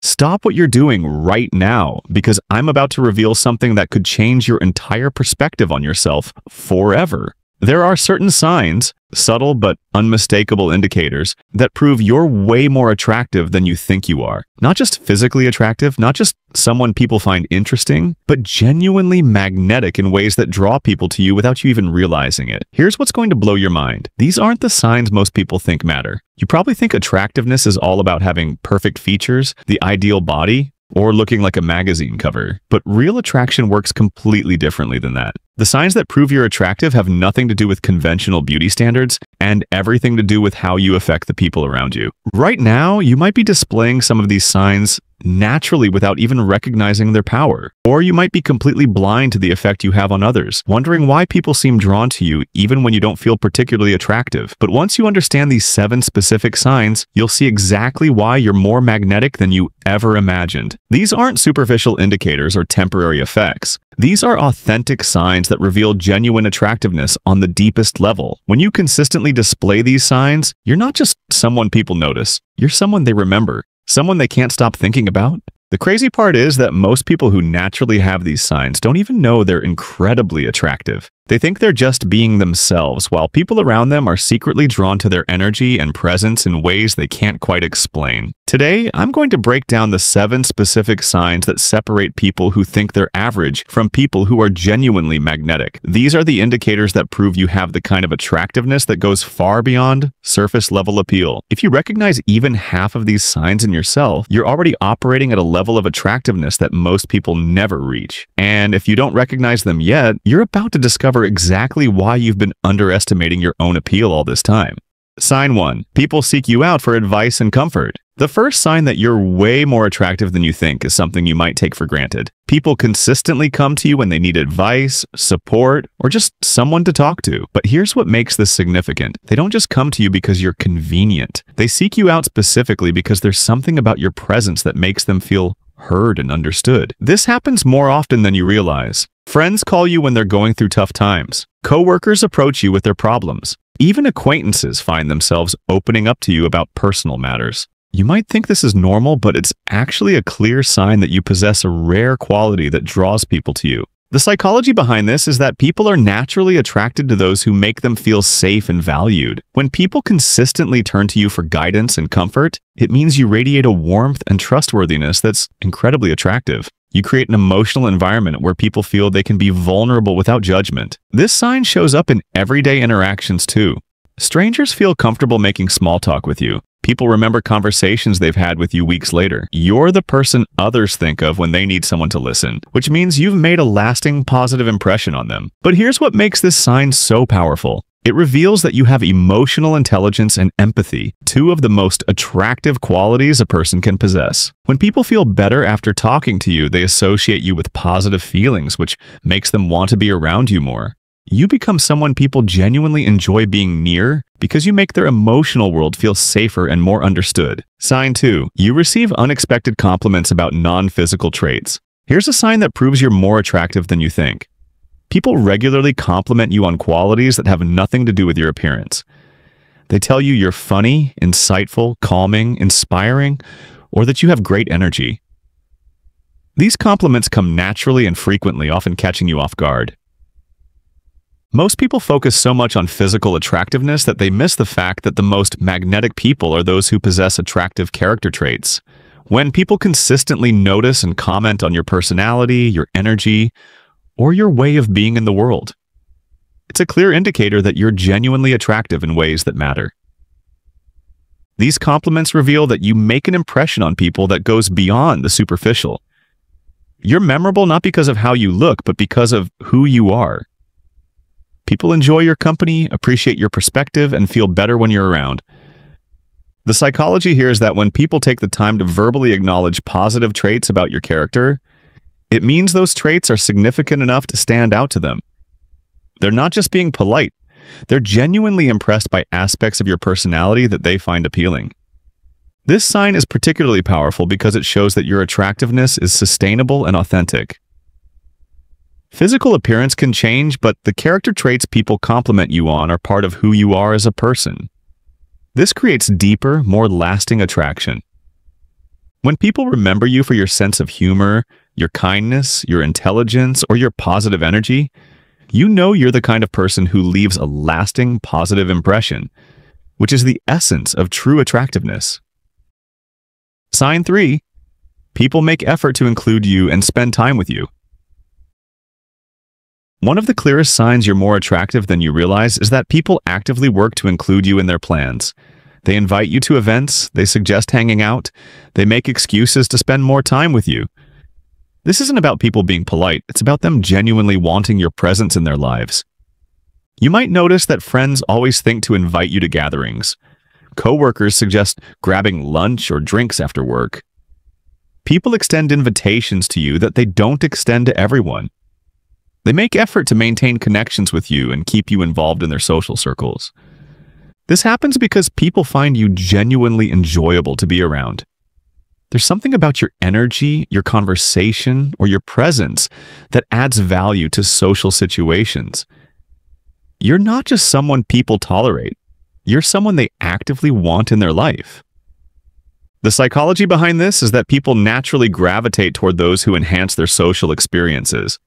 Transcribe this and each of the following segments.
Stop what you're doing right now because I'm about to reveal something that could change your entire perspective on yourself forever. There are certain signs, subtle but unmistakable indicators, that prove you're way more attractive than you think you are. Not just physically attractive, not just someone people find interesting, but genuinely magnetic in ways that draw people to you without you even realizing it. Here's what's going to blow your mind. These aren't the signs most people think matter. You probably think attractiveness is all about having perfect features, the ideal body, or looking like a magazine cover. But real attraction works completely differently than that. The signs that prove you're attractive have nothing to do with conventional beauty standards and everything to do with how you affect the people around you. Right now, you might be displaying some of these signs naturally without even recognizing their power. Or you might be completely blind to the effect you have on others, wondering why people seem drawn to you even when you don't feel particularly attractive. But once you understand these 7 specific signs, you'll see exactly why you're more magnetic than you ever imagined. These aren't superficial indicators or temporary effects. These are authentic signs that reveal genuine attractiveness on the deepest level. When you consistently display these signs, you're not just someone people notice, you're someone they remember. Someone they can't stop thinking about? The crazy part is that most people who naturally have these signs don't even know they're incredibly attractive. They think they're just being themselves, while people around them are secretly drawn to their energy and presence in ways they can't quite explain. Today, I'm going to break down the 7 specific signs that separate people who think they're average from people who are genuinely magnetic. These are the indicators that prove you have the kind of attractiveness that goes far beyond surface-level appeal. If you recognize even half of these signs in yourself, you're already operating at a level of attractiveness that most people never reach. And if you don't recognize them yet, you're about to discover exactly why you've been underestimating your own appeal all this time. Sign 1. People seek you out for advice and comfort. The first sign that you're way more attractive than you think is something you might take for granted. People consistently come to you when they need advice, support, or just someone to talk to. But here's what makes this significant. They don't just come to you because you're convenient. They seek you out specifically because there's something about your presence that makes them feel heard and understood. This happens more often than you realize. Friends call you when they're going through tough times. Coworkers approach you with their problems. Even acquaintances find themselves opening up to you about personal matters. You might think this is normal, but it's actually a clear sign that you possess a rare quality that draws people to you. The psychology behind this is that people are naturally attracted to those who make them feel safe and valued. When people consistently turn to you for guidance and comfort, it means you radiate a warmth and trustworthiness that's incredibly attractive. You create an emotional environment where people feel they can be vulnerable without judgment. This sign shows up in everyday interactions too. Strangers feel comfortable making small talk with you. People remember conversations they've had with you weeks later. You're the person others think of when they need someone to listen, which means you've made a lasting positive impression on them. But here's what makes this sign so powerful. It reveals that you have emotional intelligence and empathy, 2 of the most attractive qualities a person can possess. When people feel better after talking to you, they associate you with positive feelings, which makes them want to be around you more. You become someone people genuinely enjoy being near because you make their emotional world feel safer and more understood. Sign 2. You receive unexpected compliments about non-physical traits. Here's a sign that proves you're more attractive than you think. People regularly compliment you on qualities that have nothing to do with your appearance. They tell you you're funny, insightful, calming, inspiring, or that you have great energy. These compliments come naturally and frequently, often catching you off guard. Most people focus so much on physical attractiveness that they miss the fact that the most magnetic people are those who possess attractive character traits. When people consistently notice and comment on your personality, your energy, or your way of being in the world, it's a clear indicator that you're genuinely attractive in ways that matter. These compliments reveal that you make an impression on people that goes beyond the superficial. You're memorable not because of how you look, but because of who you are. People enjoy your company, appreciate your perspective, and feel better when you're around. The psychology here is that when people take the time to verbally acknowledge positive traits about your character, it means those traits are significant enough to stand out to them. They're not just being polite. They're genuinely impressed by aspects of your personality that they find appealing. This sign is particularly powerful because it shows that your attractiveness is sustainable and authentic. Physical appearance can change, but the character traits people compliment you on are part of who you are as a person. This creates deeper, more lasting attraction. When people remember you for your sense of humor, your kindness, your intelligence, or your positive energy, you know you're the kind of person who leaves a lasting positive impression, which is the essence of true attractiveness. Sign 3. People make effort to include you and spend time with you. One of the clearest signs you're more attractive than you realize is that people actively work to include you in their plans. They invite you to events, they suggest hanging out, they make excuses to spend more time with you. This isn't about people being polite, it's about them genuinely wanting your presence in their lives. You might notice that friends always think to invite you to gatherings. Coworkers suggest grabbing lunch or drinks after work. People extend invitations to you that they don't extend to everyone. They make effort to maintain connections with you and keep you involved in their social circles. This happens because people find you genuinely enjoyable to be around. There's something about your energy, your conversation, or your presence that adds value to social situations. You're not just someone people tolerate. You're someone they actively want in their life. The psychology behind this is that people naturally gravitate toward those who enhance their social experiences.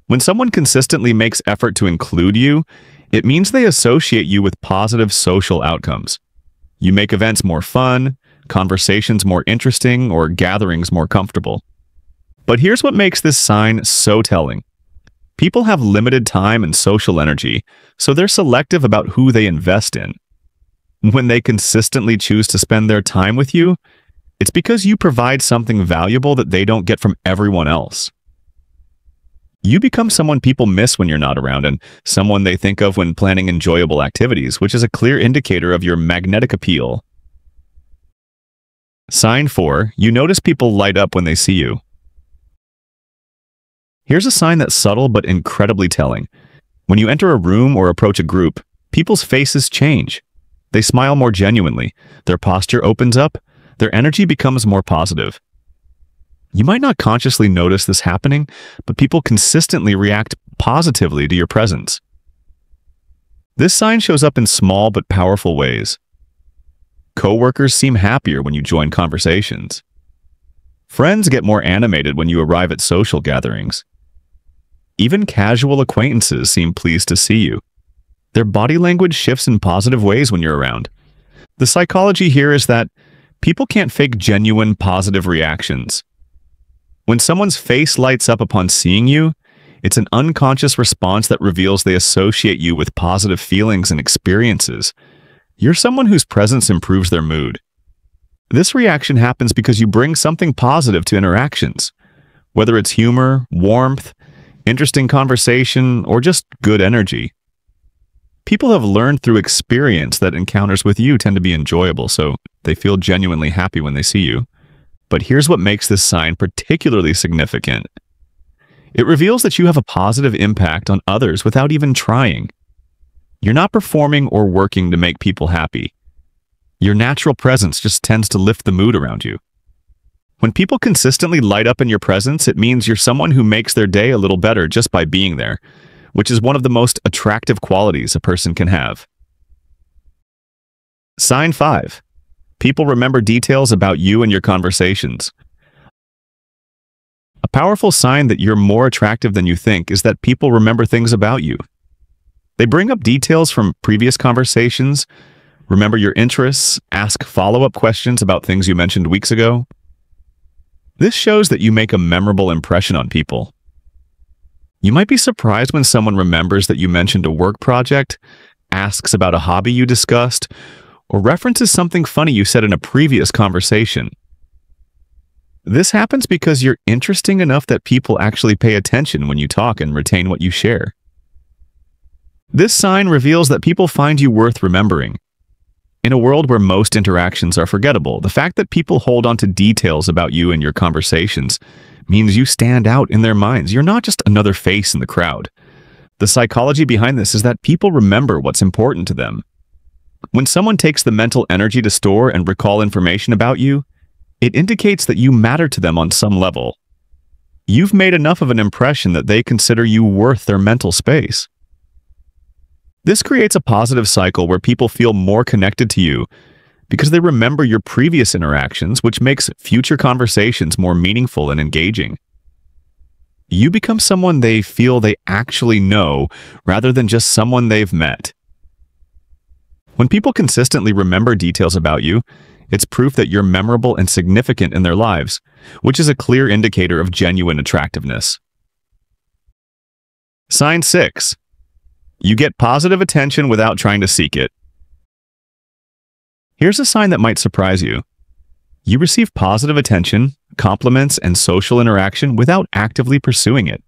When someone consistently makes effort to include you, it means they associate you with positive social outcomes. You make events more fun, conversations more interesting, or gatherings more comfortable. But here's what makes this sign so telling. People have limited time and social energy, so they're selective about who they invest in. When they consistently choose to spend their time with you, it's because you provide something valuable that they don't get from everyone else. You become someone people miss when you're not around and someone they think of when planning enjoyable activities, which is a clear indicator of your magnetic appeal. Sign 4. You notice people light up when they see you. Here's a sign that's subtle but incredibly telling. When you enter a room or approach a group, people's faces change. They smile more genuinely, their posture opens up, their energy becomes more positive. You might not consciously notice this happening, but people consistently react positively to your presence. This sign shows up in small but powerful ways. Coworkers seem happier when you join conversations. Friends get more animated when you arrive at social gatherings. Even casual acquaintances seem pleased to see you. Their body language shifts in positive ways when you're around. The psychology here is that people can't fake genuine positive reactions. When someone's face lights up upon seeing you, it's an unconscious response that reveals they associate you with positive feelings and experiences. You're someone whose presence improves their mood. This reaction happens because you bring something positive to interactions, whether it's humor, warmth, interesting conversation, or just good energy. People have learned through experience that encounters with you tend to be enjoyable, so they feel genuinely happy when they see you. But here's what makes this sign particularly significant. It reveals that you have a positive impact on others without even trying. You're not performing or working to make people happy. Your natural presence just tends to lift the mood around you. When people consistently light up in your presence, it means you're someone who makes their day a little better just by being there, which is one of the most attractive qualities a person can have. Sign 5. People remember details about you and your conversations. A powerful sign that you're more attractive than you think is that people remember things about you. They bring up details from previous conversations, remember your interests, ask follow-up questions about things you mentioned weeks ago. This shows that you make a memorable impression on people. You might be surprised when someone remembers that you mentioned a work project, asks about a hobby you discussed, or references something funny you said in a previous conversation. This happens because you're interesting enough that people actually pay attention when you talk and retain what you share. This sign reveals that people find you worth remembering. In a world where most interactions are forgettable, the fact that people hold on to details about you and your conversations means you stand out in their minds. You're not just another face in the crowd. The psychology behind this is that people remember what's important to them. When someone takes the mental energy to store and recall information about you, it indicates that you matter to them on some level. You've made enough of an impression that they consider you worth their mental space. This creates a positive cycle where people feel more connected to you, because they remember your previous interactions, which makes future conversations more meaningful and engaging. You become someone they feel they actually know rather than just someone they've met. When people consistently remember details about you, it's proof that you're memorable and significant in their lives, which is a clear indicator of genuine attractiveness. Sign 6. You get positive attention without trying to seek it. Here's a sign that might surprise you. You receive positive attention, compliments, and social interaction without actively pursuing it.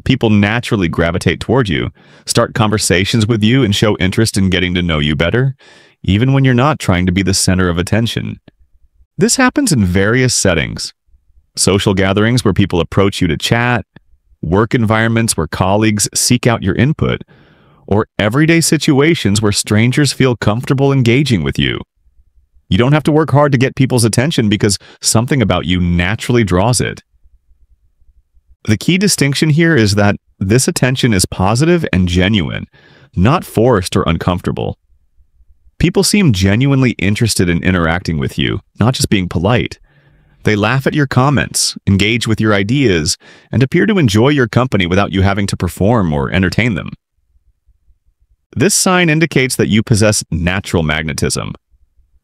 People naturally gravitate toward you, start conversations with you, and show interest in getting to know you better, even when you're not trying to be the center of attention. This happens in various settings. Social gatherings where people approach you to chat, work environments where colleagues seek out your input, or everyday situations where strangers feel comfortable engaging with you. You don't have to work hard to get people's attention because something about you naturally draws it. The key distinction here is that this attention is positive and genuine, not forced or uncomfortable. People seem genuinely interested in interacting with you, not just being polite. They laugh at your comments, engage with your ideas, and appear to enjoy your company without you having to perform or entertain them. This sign indicates that you possess natural magnetism,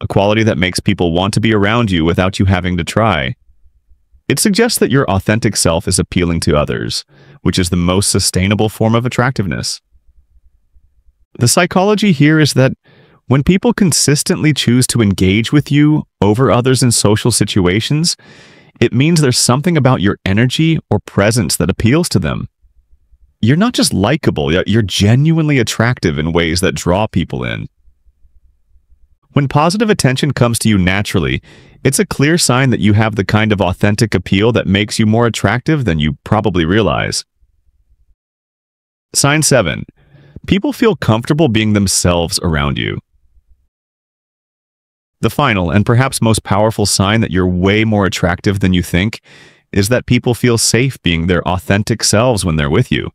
a quality that makes people want to be around you without you having to try. It suggests that your authentic self is appealing to others, which is the most sustainable form of attractiveness. The psychology here is that when people consistently choose to engage with you over others in social situations, it means there's something about your energy or presence that appeals to them. You're not just likable, you're genuinely attractive in ways that draw people in. When positive attention comes to you naturally, it's a clear sign that you have the kind of authentic appeal that makes you more attractive than you probably realize. Sign 7. People feel comfortable being themselves around you. The final and perhaps most powerful sign that you're way more attractive than you think is that people feel safe being their authentic selves when they're with you.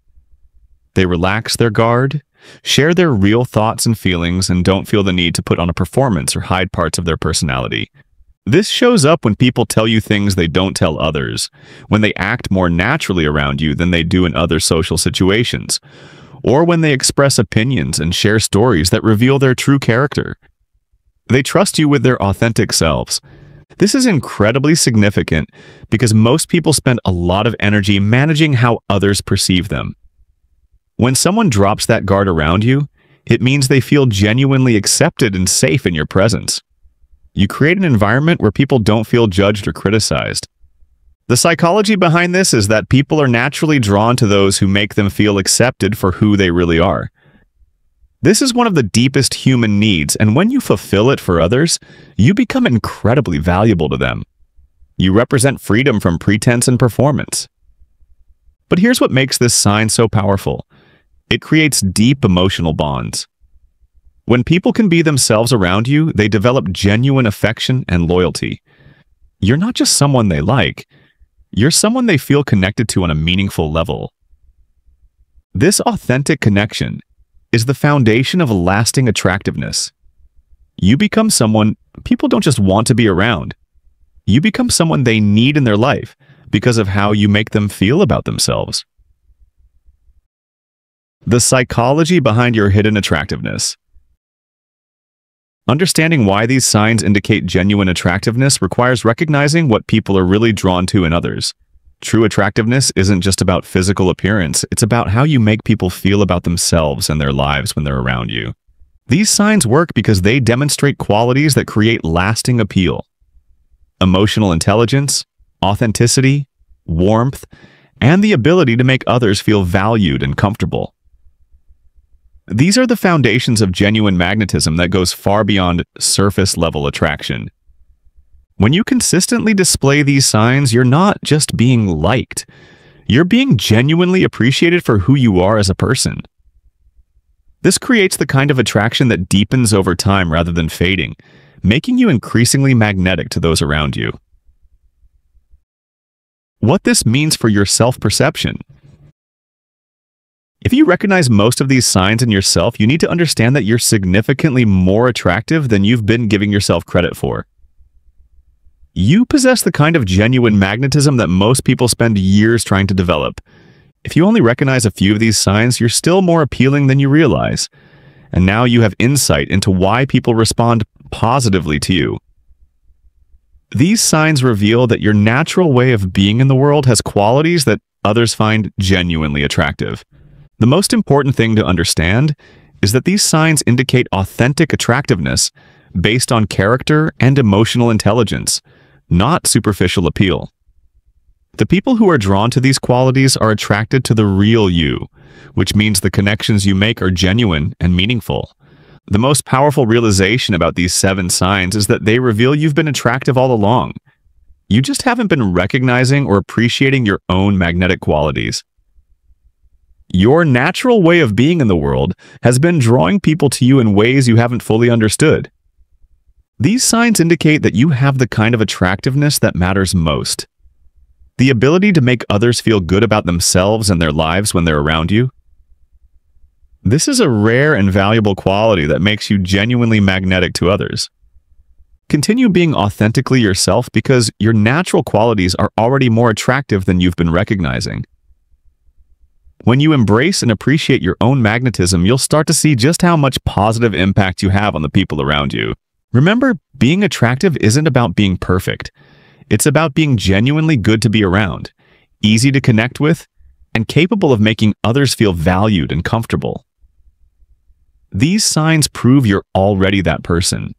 They relax their guard, share their real thoughts and feelings, and don't feel the need to put on a performance or hide parts of their personality. This shows up when people tell you things they don't tell others, when they act more naturally around you than they do in other social situations, or when they express opinions and share stories that reveal their true character. They trust you with their authentic selves. This is incredibly significant because most people spend a lot of energy managing how others perceive them. When someone drops that guard around you, it means they feel genuinely accepted and safe in your presence. You create an environment where people don't feel judged or criticized. The psychology behind this is that people are naturally drawn to those who make them feel accepted for who they really are. This is one of the deepest human needs, and when you fulfill it for others, you become incredibly valuable to them. You represent freedom from pretense and performance. But here's what makes this sign so powerful. It creates deep emotional bonds. When people can be themselves around you, they develop genuine affection and loyalty. You're not just someone they like, you're someone they feel connected to on a meaningful level. This authentic connection is the foundation of lasting attractiveness. You become someone people don't just want to be around. You become someone they need in their life because of how you make them feel about themselves. The psychology behind your hidden attractiveness. Understanding why these signs indicate genuine attractiveness requires recognizing what people are really drawn to in others. True attractiveness isn't just about physical appearance, it's about how you make people feel about themselves and their lives when they're around you. These signs work because they demonstrate qualities that create lasting appeal. Emotional intelligence, authenticity, warmth, and the ability to make others feel valued and comfortable. These are the foundations of genuine magnetism that goes far beyond surface-level attraction. When you consistently display these signs, you're not just being liked. You're being genuinely appreciated for who you are as a person. This creates the kind of attraction that deepens over time rather than fading, making you increasingly magnetic to those around you. What this means for your self-perception. If you recognize most of these signs in yourself, you need to understand that you're significantly more attractive than you've been giving yourself credit for. You possess the kind of genuine magnetism that most people spend years trying to develop. If you only recognize a few of these signs, you're still more appealing than you realize. And now you have insight into why people respond positively to you. These signs reveal that your natural way of being in the world has qualities that others find genuinely attractive. The most important thing to understand is that these signs indicate authentic attractiveness based on character and emotional intelligence, not superficial appeal. The people who are drawn to these qualities are attracted to the real you, which means the connections you make are genuine and meaningful. The most powerful realization about these 7 signs is that they reveal you've been attractive all along. You just haven't been recognizing or appreciating your own magnetic qualities. Your natural way of being in the world has been drawing people to you in ways you haven't fully understood. These signs indicate that you have the kind of attractiveness that matters most. The ability to make others feel good about themselves and their lives when they're around you. This is a rare and valuable quality that makes you genuinely magnetic to others. Continue being authentically yourself because your natural qualities are already more attractive than you've been recognizing. When you embrace and appreciate your own magnetism, you'll start to see just how much positive impact you have on the people around you. Remember, being attractive isn't about being perfect. It's about being genuinely good to be around, easy to connect with, and capable of making others feel valued and comfortable. These signs prove you're already that person.